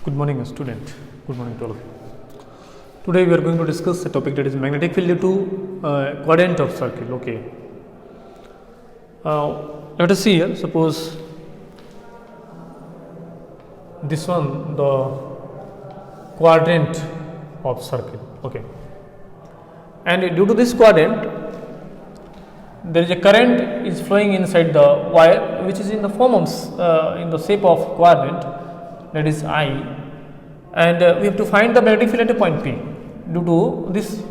Good morning, student. Good morning to all of you. Today we are going to discuss a topic that is magnetic field due to quadrant of circle. Okay. Let us see here. Suppose this one, the quadrant of circle. Okay. And due to this quadrant, there is a current is flowing inside the wire, which is in the form of in the shape of quadrant, that is I, and we have to find the magnetic field at a point P. Due to this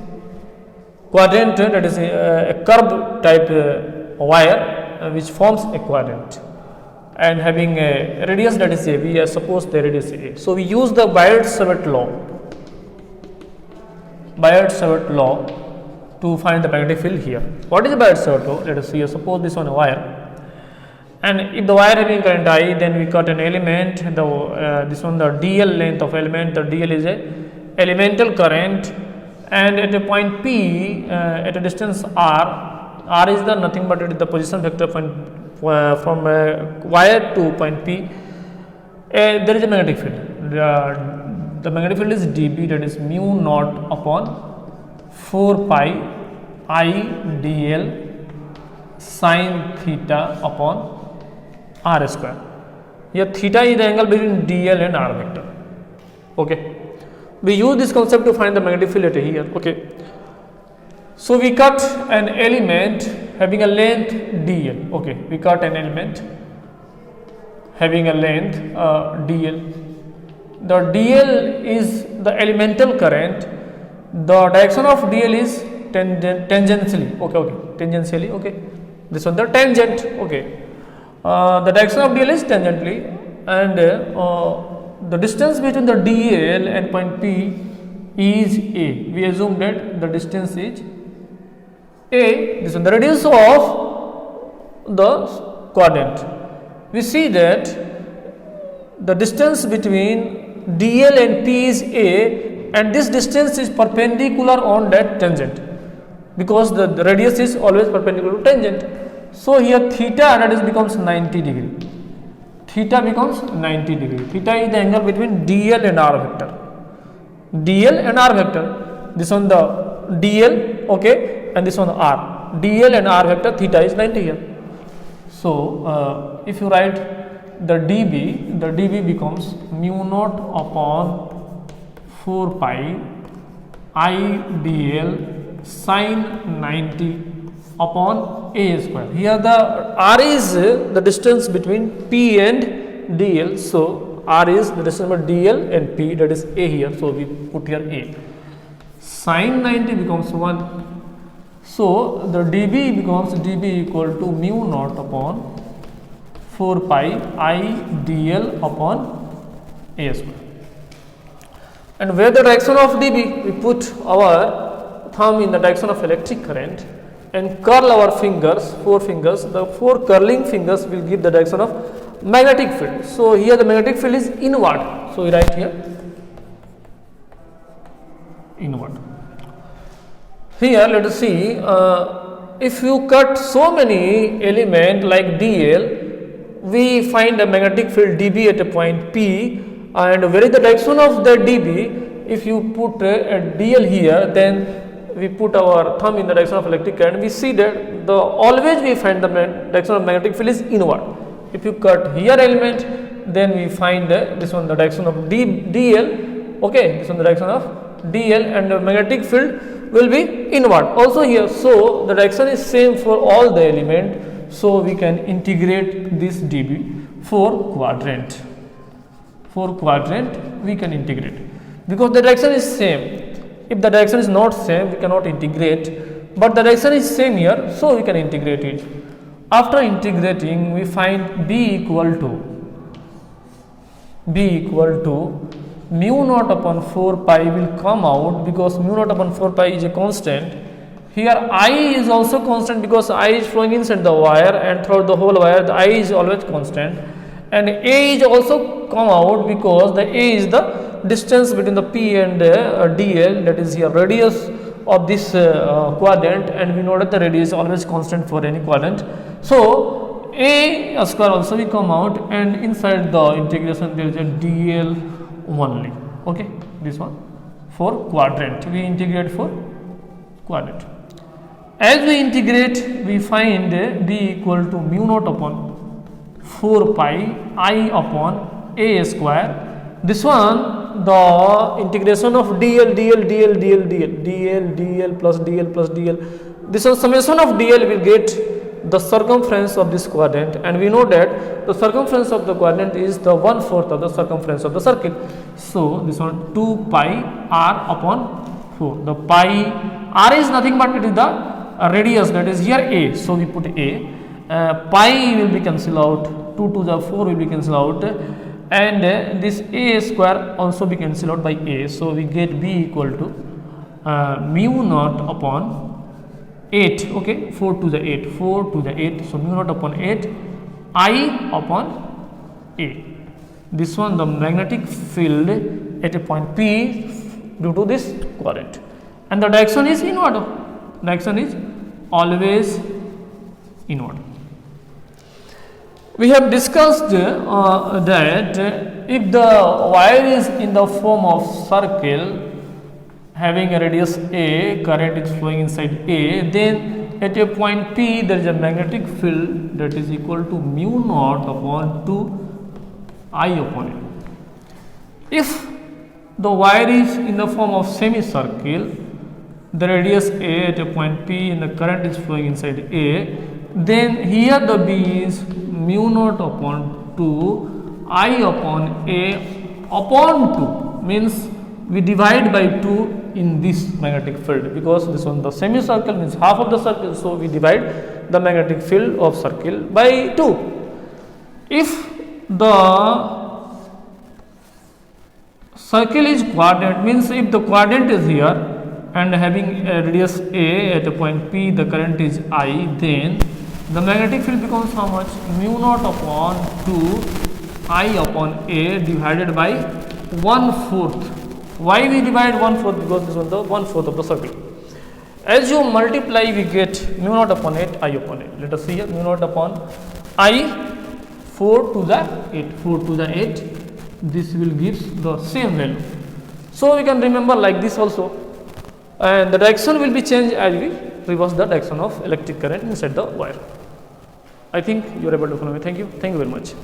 quadrant, that is a curved type wire which forms a quadrant and having a radius, that is A. We suppose the radius A. So we use the Biot-Savart law. Biot-Savart law to find the magnetic field here. What is the Biot-Savart law? Let us see. Suppose this one a wire, and if the wire having current I, then we cut an element. This one the dl length of element. The dl is a elemental current, and at a point P, at a distance r is the nothing but it is the position vector from wire to point P. There is a magnetic field. The magnetic field is dB, that is mu naught upon 4 pi I dl sin theta upon r square. Here theta is the angle between dl and r vector. Okay. We use this concept to find the magnetic field at here. Okay. So we cut an element having a length dl. Okay. We cut an element having a length dl. The dl is the elemental current. The direction of dl is tangentially. Okay. Tangentially. Okay. This one the tangent. Okay. The direction of dl is tangentially, and the distance between the dl and point P is a. We assume that the distance is a. This is the radius of the quadrant. We see that the distance between dl and P is a, and this distance is perpendicular on that tangent, because the radius is always perpendicular to tangent. So here theta, that is becomes 90 degree. Theta becomes 90 degree. Theta is the angle between dl and r vector. dl and r vector. This one the dl, okay, and this one r. dl and r vector, theta is 90 here. So if you write the dB becomes mu naught upon 4 pi I dl sin 90 upon a square. Here the r is the distance between P and dl. So r is the distance between dl and P, that is a here. So we put here a. Sin 90 becomes 1. So the dB becomes dB equal to mu naught upon 4 pi I dl upon a square. And where the direction of dB, we put our thumb in the direction of electric current and curl our fingers, 4 fingers. The 4 curling fingers will give the direction of magnetic field. So here the magnetic field is inward. So we write here inward. Here let us see, if you cut so many elements like dl, we find a magnetic field dB at a point P, and where is the direction of the dB? If you put a dl here, then we put our thumb in the direction of electric current. We see that always we find the direction of magnetic field is inward. If you cut here element, then we find this one the direction of dl. Okay, this one the direction of dl, and the magnetic field will be inward also here. So the direction is same for all the element. So we can integrate this dB for quadrant. For quadrant we can integrate because the direction is same. If the direction is not same, we cannot integrate, but the direction is same here, so we can integrate it. After integrating, we find b equal to mu naught upon 4 pi will come out, because mu naught upon 4 pi is a constant. Here I is also constant because I is flowing inside the wire, and throughout the whole wire the I is always constant, and A is also come out because the A is the distance between the P and dl, that is here radius of this quadrant, and we know that the radius is always constant for any quadrant. So A square also will come out, and inside the integration there is a dl only. Okay, this one for quadrant. We integrate for quadrant. As we integrate, we find b equal to mu naught upon 4 pi I upon a square. This one, the integration of dl plus dl. This one summation of dl will get the circumference of this quadrant, and we know that the circumference of the quadrant is the 1/4 of the circumference of the circle. So this one 2 pi r upon 4. The pi r is nothing but it is the radius, that is here a. So we put a. Pi will be cancelled out. 2 to the 4 will be cancelled out, and this a square also be cancelled out by a. So we get b equal to mu naught upon 8. Okay, 4 to the 8, 4 to the 8. So mu naught upon 8 I upon a. This one, the magnetic field at a point P due to this quadrant, and the direction is inward. Direction is always inward. We have discussed that if the wire is in the form of circle having a radius a, current is flowing inside a, then at a point P there is a magnetic field that is equal to mu naught upon 2 I upon a. If the wire is in the form of semicircle, the radius a at a point P and the current is flowing inside a, then here the b is mu naught upon 2 I upon a upon 2, means we divide by 2 in this magnetic field, because this one the semicircle means half of the circle, so we divide the magnetic field of circle by 2. If the circle is quadrant, means if the quadrant is here and having a radius a at a point P, the current is I, then the magnetic field becomes how much? Mu naught upon 2 I upon a divided by 1/4. Why we divide 1/4? Because this was the 1/4 of the circle. As you multiply, we get mu naught upon 8 I upon a. Let us see here, mu naught upon I, 4 to the 8, 4 to the 8. This will gives the same value. So we can remember like this also, and the direction will be changed as we reverse the direction of electric current inside the wire. I think you are able to follow me. Thank you very much.